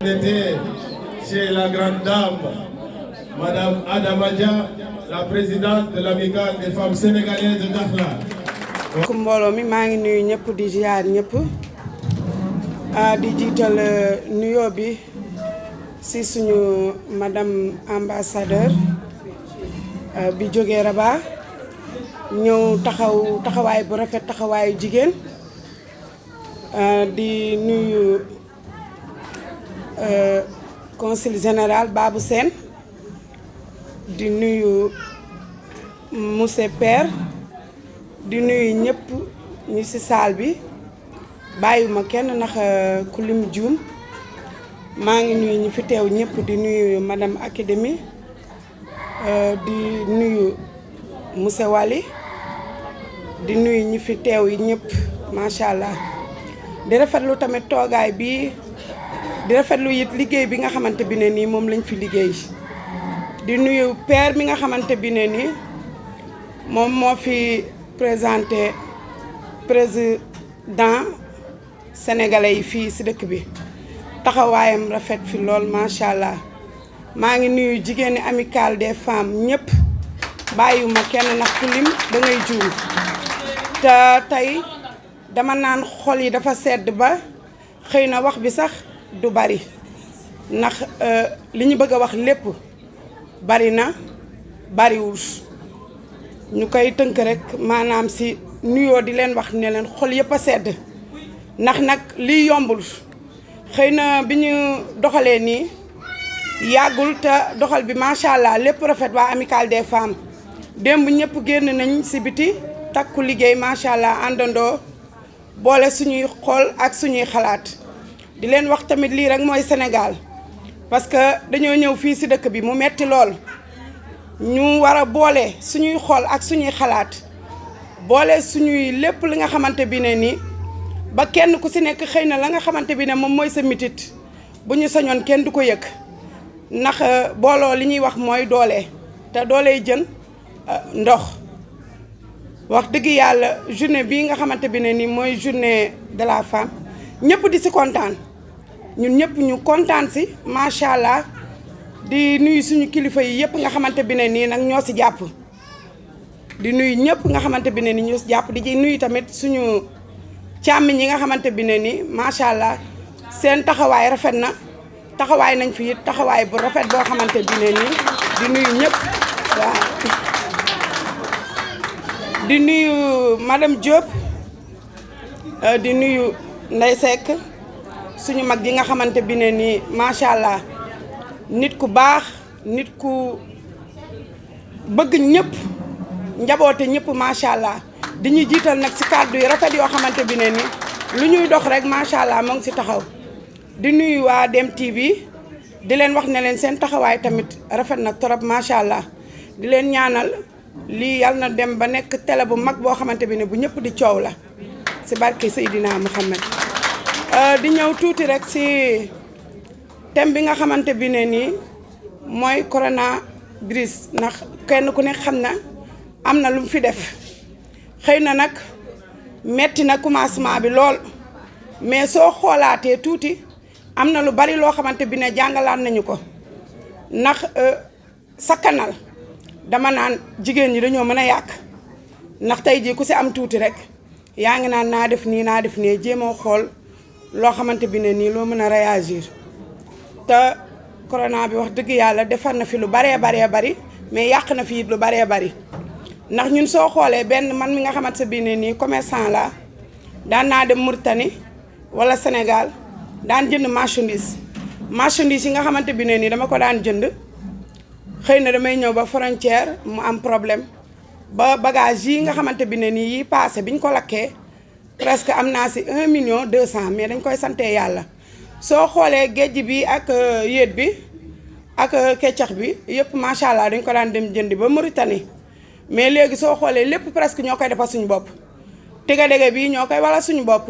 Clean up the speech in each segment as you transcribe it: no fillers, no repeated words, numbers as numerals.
C'était chez la grande dame, Madame Adama Dia, la présidente de l'amicale des femmes sénégalaises de Dakhla. mbooloo mi maa ngi nuyu ñëpp di ziar ñëpp di jiital nuyoo bi si suñu madame ambassadeur bi jógee Rabat ñëw taxawaay bu rafet taxawaayu jigéen di nuyu consul général Babou Sène di nuyu monsieur Père di nuyu ñëpp ñu ci salle bi bàyyiwuma kenn ndax ku lim juum maa ngi nuyu ñi fi teew ñëpp di nuyu madame académie di nuyu monsieur Wali di nuyu ñi fi teew yi ñëpp macha allah di rafetlu tamit toogaay bi di rafetlu it liggéey bi nga xamante bi ne nii moom lañ fi liggéey di nuyu père mi nga xamante bi ne nii moom moo fi présenté président sénégalais yi fii ci dëkk bi taxawaayam rafet fi lool macha allah maa ngi nuyu jigéeni amicale des femmes ñëpp bàyyiwuma kenn ndax ku lim da ngay juum te tey dama naan xol yi dafa sedd ba xëy na wax bi sax du bari ndax li ñu bëgg a wax lépp bari na bariwul ñu koy tënk rek maanaam ci nuyoo di leen wax ne leen xol yëpp a sedd ndax nag lii yombul xëy na bi ñu doxalee nii yàggul te doxal bi macha allah lépp rafet waa amicale des femmes démb ñëpp génn nañ ci biti takku liggéey macha allah àndandoo boole suñuy xol ak suñuy xalaat di leen wax tamit lii rek mooy Sénégal parce que dañoo ñëw fii ci dëkk bi mu metti lool ñu war a boole suñuy xol ak suñuy xalaat boole suñuy lépp li nga xamante bi ne nii ba kenn ku ci nekk xëy na la nga xamante bi ne moom mooy sa mitit bu ñu sañoon kenn du ko yëg ndax booloo li ñuy wax mooy doole te dooley jën ndox wax dëgg yàlla journée bii nga xamante bi ne nii mooy journée de la femme ñëpp di ci kontaan ñun ñëpp ñu kontaan ci macha allah di nuyu suñu kilifa yi yëpp nga xamante bi ne nii nag ñoo ci jàpp di nuyu ñëpp nga xamante bi ne nii ñoo ci jàpp di nuyu tamit suñu càmmiñ yi nga xamante bi ne nii macha allah seen taxawaay rafet na taxawaay nañ fi it taxawaay bu rafet boo xamante bi ne nii di nuyu ñëpp waaw di nuyu madame Diop di nuyu Ndeye Seck suñu mag yi nga xamante bi ne nii macha allah nit ku baax nit ku bëgg ñëpp njaboote ñëpp macha allah di ñu jiital nag ci kàddu yi rafet yoo xamante bi ne nii lu ñuy dox rek macha allah moo ngi ci taxaw di nuyu waa Dem TV di leen wax ne leen seen taxawaay tamit rafet na trop macha allah di leen ñaanal lii yàlla na dem ba nekk télé bu mag boo xamante bi ne bu ñëpp di coow la ci barke Seydina Muhammad di ñëw tuuti rek ci thème bi nga xamante bi ne nii mooy coronavirus ndax kenn ku ne xam na am na lu mu fi def xëy na nag metti na commencement bi lool mais soo xoolaatee tuuti am na lu bari loo xamante bi ne jàngalaat nañu ko ndax sakkanal dama naan jigéen ñi dañoo mën a yàq ndax tey jii ku ci am tuuti rek yaa ngi naan naa def nii jéemoo xool loo xamante bi ne nii loo mën a réagir te corona bi wax dëgg yàlla defar na fi lu baree bari mais yàq na fi it lu baree bari ndax ñun soo xoolee benn man mi nga xamante bi ne nii commerçant la daan naa dem Mauritanie wala Sénégal daan jënd marchandise yi nga xamante bi ne nii dama ko daan jënd xëy na damay ñëw ba frontière mu am problème ba bagage yi nga xamante bi ne nii yi passé biñ ko lakkee presque am naa ci 1.200.000 mais dañ koy sante yàlla soo xoolee géej bi ak yéet bi ak keccax bi yëpp macha allah dañ ko daan dem jëndi ba Mauritanie mais léegi soo xoolee lépp presque ñoo koy defal suñu bopp tiga-dege bi ñoo koy wala suñu bopp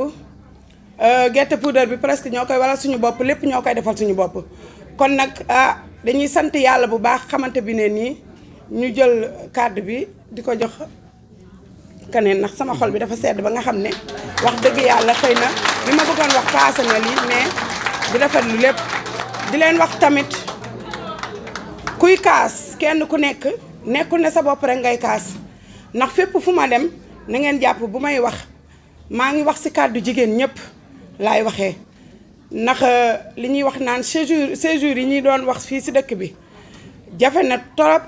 gerte poudre bi presque ñoo koy wala suñu bopp lépp ñoo koy defal suñu bopp kon nag dañuy sant yàlla bu baax xamante bi ne nii ñu jël kàddu bi di ko jox keneen ndax sama xol bi dafa sedd ba nga xam ne wax dëgg yàlla xëy na li ma bëggoon wax paase na lii mais di rafetlu lépp di leen wax tamit kuy kaas kenn ku nekk nekkul ne sa bopp rek ngay kaas ndax fépp fu ma dem na ngeen jàpp bu may wax maa ngi wax ci kàddu jigéen ñëpp laay waxee ndax li ñuy wax naan séjour yi ñuy doon wax fii ci dëkk bi jafe na torop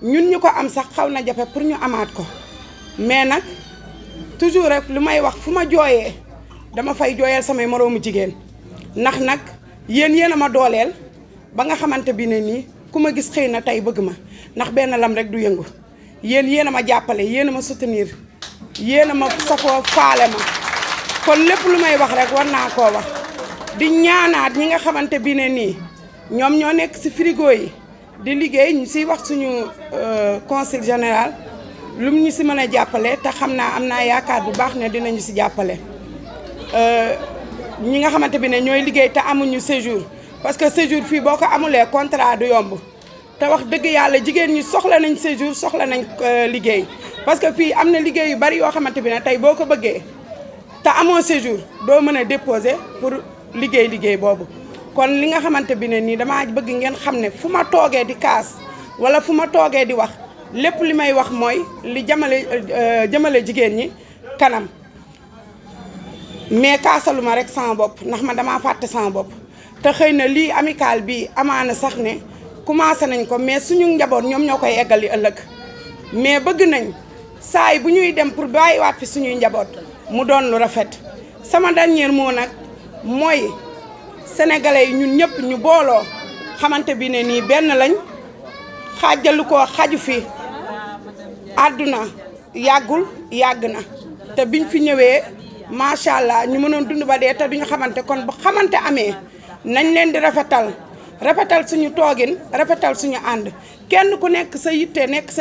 ñun ñu ko am sax xaw na jafe pour ñu amaat ko mais nag toujours rek lu may wax fu ma jooyee dama fay jooyal samay moroomu jigéen ndax nag yéen a ma dooleel ba nga xamante bi ne nii ku ma gis xëy na tey bëgg ma ndax benn lam rek du yëngu yéen a ma jàppale yéen a ma soutenir yéen a ma safoo faale ma kon lépp lu may wax rek war naa koo wax di ñaanaat ñi nga xamante bi ne nii ñoom ñoo nekk ci frigo yi di liggéey ñu ciy wax suñu consul général lu mu ñu ci mën a jàppale te xam naa am naa yaakaar bu baax ne dinañu ci jàppale ñi nga xamante bi ne ñooy liggéey te amuñu séjour parce que séjour fii boo ko amulee contrat du yomb te wax dëgg yàlla jigéen ñi soxla nañ séjour soxla nañ liggéey parce que fii am na liggéey yu bari yoo xamante bi ne tey boo ko bëggee te amoo séjour doo mën a déposer pour liggéey boobu kon li nga xamante bi ne nii damaa bëgg ngeen xam ne fu ma toogee di kaas wala fu ma toogee di wax lépp li may wax mooy li jëmale jigéen ñi kanam mais kaasaluma rek sama bopp ndax man damaa fàtte sama bopp te xëy na lii amical bi amaana sax ne commencé nañ ko mais suñu njaboot ñoom ñoo koy eggali ëllëg mais bëgg nañ saay bu ñuy dem pour bàyyiwaat fi suñuy njaboot mu doon lu rafet sama dernier mot nag mooy sénégalais yi ñun ñëpp ñu booloo xamante bi ne nii benn lañ xaajalu ko xaju fi àdduna yàgg na te biñ fi ñëwee macha allah ñu mënoon dund ba dee te duñu xamante kon bu xamante amee nañ leen di rafetal suñu toogin rafetal suñu ànd kenn ku nekk sa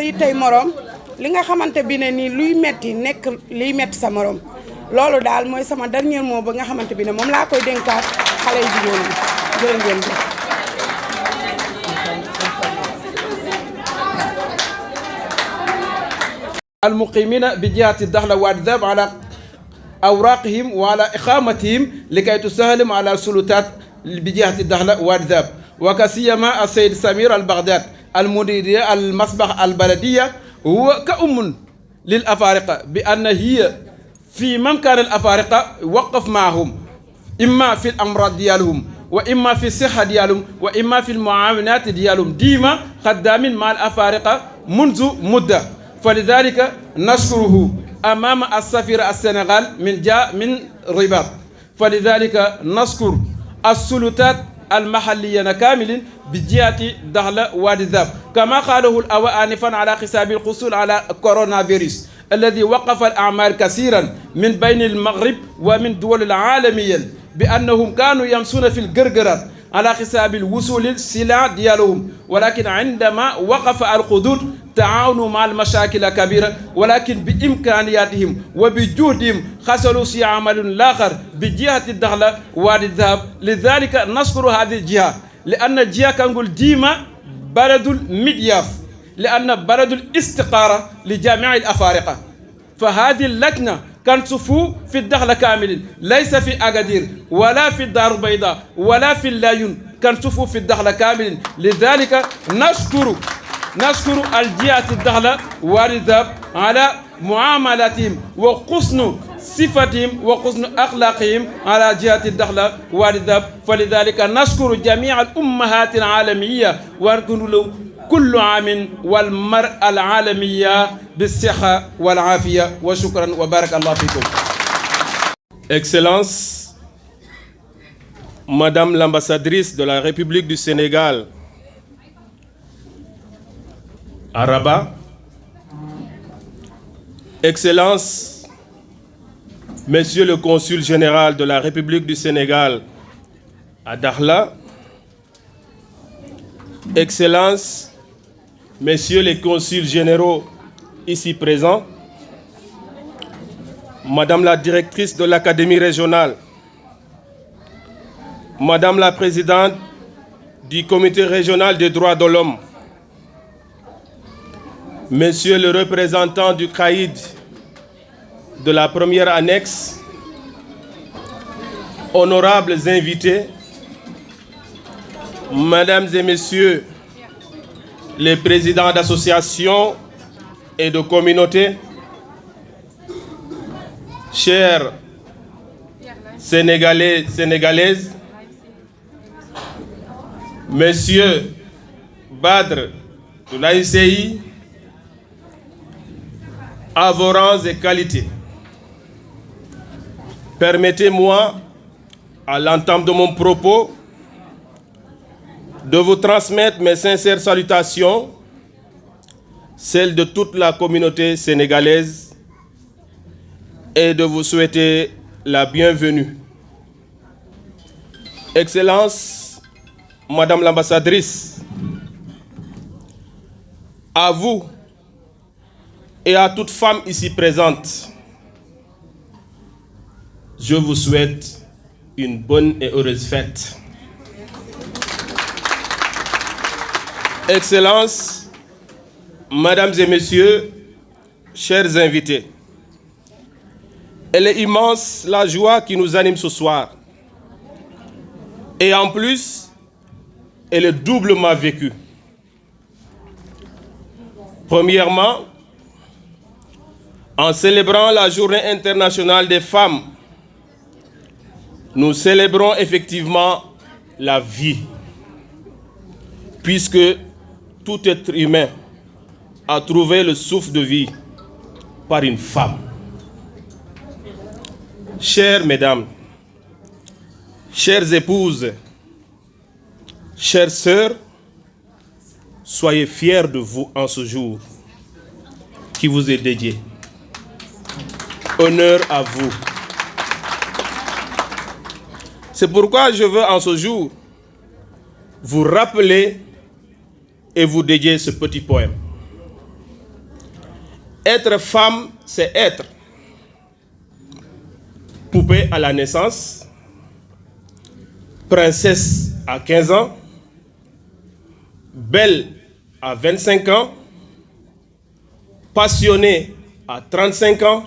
yittey moroom li nga xamante bi ne nii luy metti nekk liy metti sa moroom loolu daal mooy sama dernier mot ba nga xamante bi ne moom laa koy dénkaat xale yu jigéen ñi jërë ngeen jëf. المقيمين بجهة الدخل والذهب على أوراقهم وعلى إقامتهم لكي تسهلهم على السلطات بجهة الدخل والذهب وكسيما السيد سمير البغداد المديرية المصباح البلدية هو كأم للأفارقة بأن هي في ممكن الأفارقة وقف معهم إما في الأمراض ديالهم وإما في الصحة ديالهم وإما في المعاونات ديالهم ديما خدامين مع الأفارقة منذ مدة فلذلك نشكره أمام السفير السنغال من الرباط فلذلك نشكر السلطات المحلية كامل بجهة دخل وادي الذهب كما قاله الأوى آنفا على حساب الحصول على كورونا فيروس الذي وقف الأعمال كثيرا من بين المغرب ومن دول العالمية بأنهم كانوا يمشون في القرقرات على حساب الوصول السلع ديالهم ولكن عندما وقف الحدود تعاونوا مع المشاكل الكبيرة ولكن بإمكانياتهم وبجهدهم خسروا شيء عمل آخر بجهة الدخل وادي الذهب لذلك نشكر هذه الجهة لأن الجهة كنقول ديما بلد المضياف لأن بلد الاستقارة لجميع الأفارقة فهذه اللجنة كانت تفو في الدخل كامل ليس في أكادير ولا في الدار البيضاء ولا في اللايون كانت تفو في الدخل كامل لذلك نشكر الجهة الدخل والذهب على معاملاتهم وحسن صفتهم وحسن أخلاقهم على جهة الدخل والذهب فلذلك نشكر جميع الأمهات العالمية ونقول كل عام والمرأة العالمية بالصحة والعافية وشكرا وبارك الله فيكم. Excellences, Madame l'ambassadrice de la République du Sénégal à Rabat, Excellences, Monsieur le Consul général de la République du Sénégal à Dakhla, Excellences, Messieurs les consuls généraux ici présents, Madame la directrice de l'Académie régionale, Madame la présidente du Comité régional des droits de l'homme, Monsieur le représentant du CAID de la première annexe, honorables invités, Mesdames et Messieurs les présidents d'associations et de communautés, chers Sénégalais, Sénégalaises, Monsieur Badr de l'AICI, à vos rangs et qualités, permettez-moi, à l'entame de mon propos, de vous transmettre mes sincères salutations, celles de toute la communauté sénégalaise, et de vous souhaiter la bienvenue. Excellence, Madame l'ambassadrice, à vous et à toute femme ici présente, je vous souhaite une bonne et heureuse fête. Excellences, Mesdames et Messieurs, chers invités, elle est immense la joie qui nous anime ce soir. Et en plus, elle est doublement vécue. Premièrement, en célébrant la Journée internationale des femmes, nous célébrons effectivement la vie, puisque tout être humain a trouvé le souffle de vie par une femme. Chères mesdames, chères épouses, chères sœurs, soyez fiers de vous en ce jour qui vous est dédié. Honneur à vous. C'est pourquoi je veux en ce jour vous rappeler et vous dédier ce petit poème. Être femme, c'est être poupée à la naissance, princesse à 15 ans, belle à 25 ans, passionnée à 35 ans,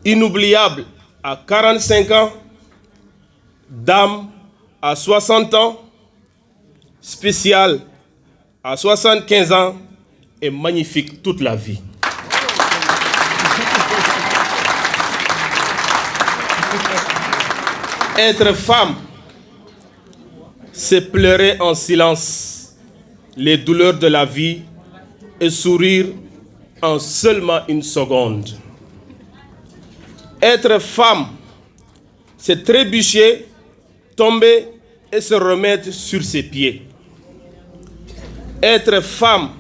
inoubliable à 45 ans, dame à 60 ans, spéciale à 75 ans et magnifique toute la vie. Être femme, c'est pleurer en silence les douleurs de la vie et sourire en seulement une seconde. Être femme, c'est trébucher, tomber et se remettre sur ses pieds. Être femme,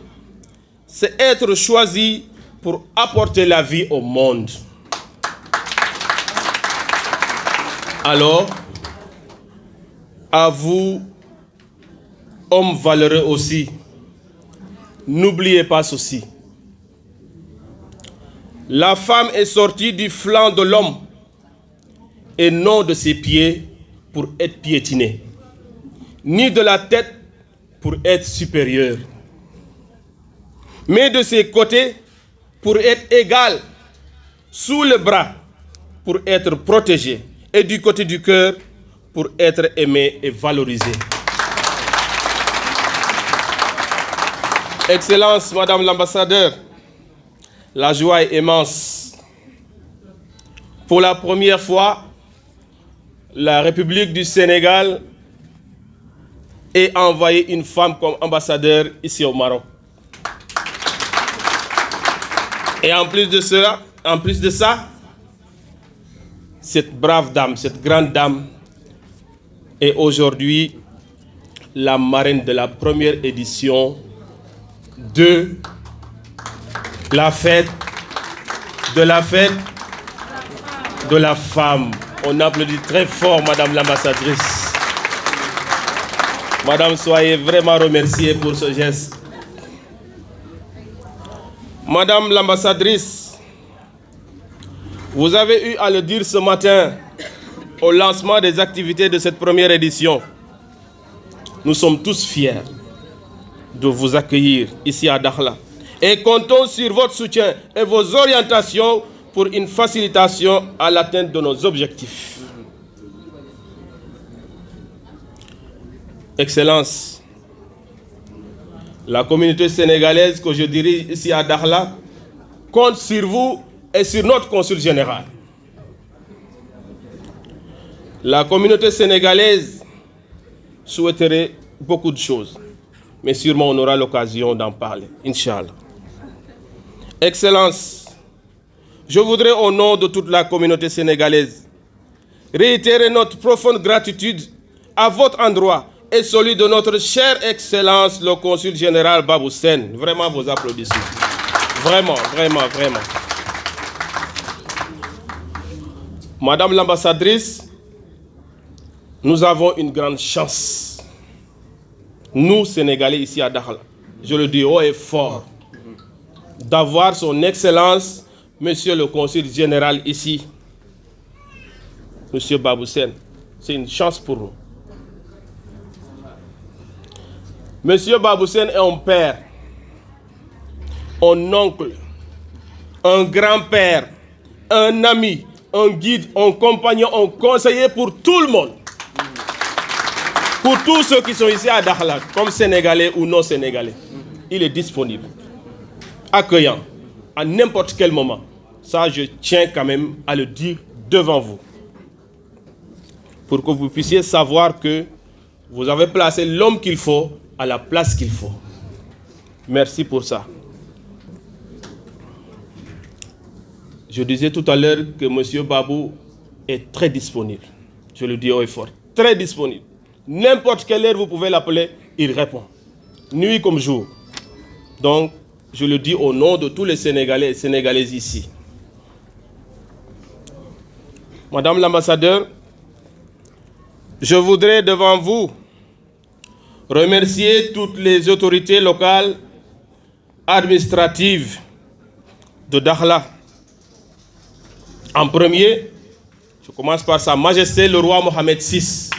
c'est être choisie pour apporter la vie au monde. Alors, à vous, hommes valeureux aussi, n'oubliez pas ceci. La femme est sortie du flanc de l'homme et non de ses pieds pour être piétinée, ni de la tête pour être supérieure, mais de ses côtés pour être égale, sous le bras pour être protégée et du côté du cœur pour être aimée et valorisée. Excellence, Madame l'ambassadeur, la joie est immense. Pour la première fois, la République du Sénégal a envoyé une femme comme ambassadeur ici au Maroc. Et en plus de ça, cette brave dame, cette grande dame, est aujourd'hui la marraine de la première édition de la fête de la femme. On applaudit très fort Madame l'ambassadrice. Madame, soyez vraiment remerciée pour ce geste. Madame l'ambassadrice, vous avez eu à le dire ce matin au lancement des activités de cette première édition. Nous sommes tous fiers de vous accueillir ici à Dakhla et comptons sur votre soutien et vos orientations pour une facilitation à l'atteinte de nos objectifs. Excellences, la communauté sénégalaise que je dirige ici à Dakhla compte sur vous et sur notre consul général. La communauté sénégalaise souhaiterait beaucoup de choses, mais sûrement on aura l'occasion d'en parler, Inch'Allah. Excellences, je voudrais au nom de toute la communauté sénégalaise réitérer notre profonde gratitude à votre endroit et celui de notre chère Excellence, le consul général Babou Sène. Vraiment vos applaudissements. Vraiment, vraiment, vraiment. Madame l'ambassadrice, nous avons une grande chance. Nous, Sénégalais, ici à Dakhla, je le dis haut et fort, d'avoir son Excellence, Monsieur le consul général ici, Monsieur Babou Sène. C'est une chance pour nous. Monsieur Babou Sène est un père, un oncle, un grand-père, un ami, un guide, un compagnon, un conseiller pour tout le monde. Pour tous ceux qui sont ici à Dakhla, comme Sénégalais ou non Sénégalais, il est disponible, accueillant, à n'importe quel moment. Ça, je tiens quand même à le dire devant vous, pour que vous puissiez savoir que vous avez placé l'homme qu'il faut à la place qu'il faut. Merci pour ça. Je disais tout à l'heure que M. Babou est très disponible. Je le dis haut et fort. Très disponible. N'importe quelle heure vous pouvez l'appeler, il répond. Nuit comme jour. Donc, je le dis au nom de tous les Sénégalais et Sénégalaises ici. Madame l'ambassadeur, je voudrais devant vous remercier toutes les autorités locales administratives de Dakhla. En premier, je commence par Sa Majesté le roi Mohamed VI.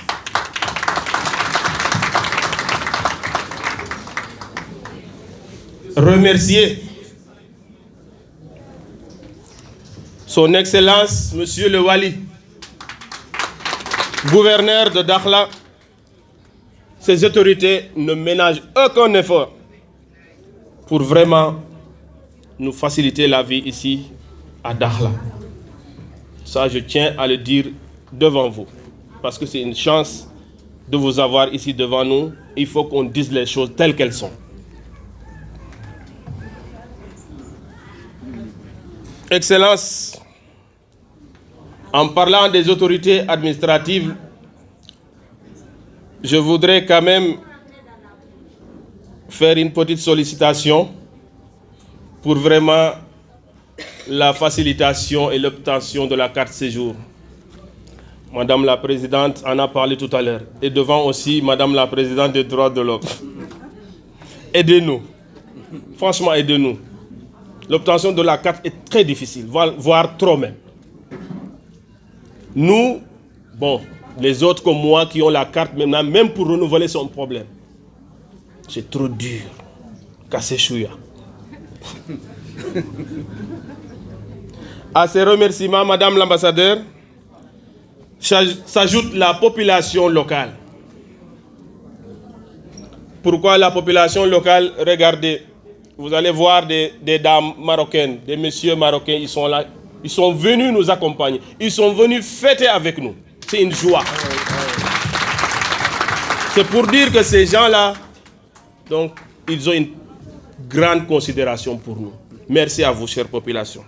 Remercier Son Excellence, Monsieur le Wali, gouverneur de Dakhla. Ces autorités ne ménagent aucun effort pour vraiment nous faciliter la vie ici à Dakhla. Ça, je tiens à le dire devant vous, parce que c'est une chance de vous avoir ici devant nous. Il faut qu'on dise les choses telles qu'elles sont. Excellence, en parlant des autorités administratives, je voudrais quand même faire une petite sollicitation pour vraiment la facilitation et l'obtention de la carte séjour. Madame la Présidente en a parlé tout à l'heure. Et devant aussi Madame la Présidente des droits de l'homme. Aidez-nous. Franchement, aidez-nous. L'obtention de la carte est très difficile, voire trop même. Nous, bon, les autres comme moi qui ont la carte, même pour renouveler son problème. C'est trop dur. Cassé chouïa. À ces remerciements, Madame l'ambassadeur, s'ajoute la population locale. Pourquoi la population locale? Regardez, vous allez voir des dames marocaines, des messieurs marocains, ils sont là. Ils sont venus nous accompagner. Ils sont venus fêter avec nous. C'est une joie. C'est pour dire que ces gens-là, donc, ils ont une grande considération pour nous. Merci à vous, chère population.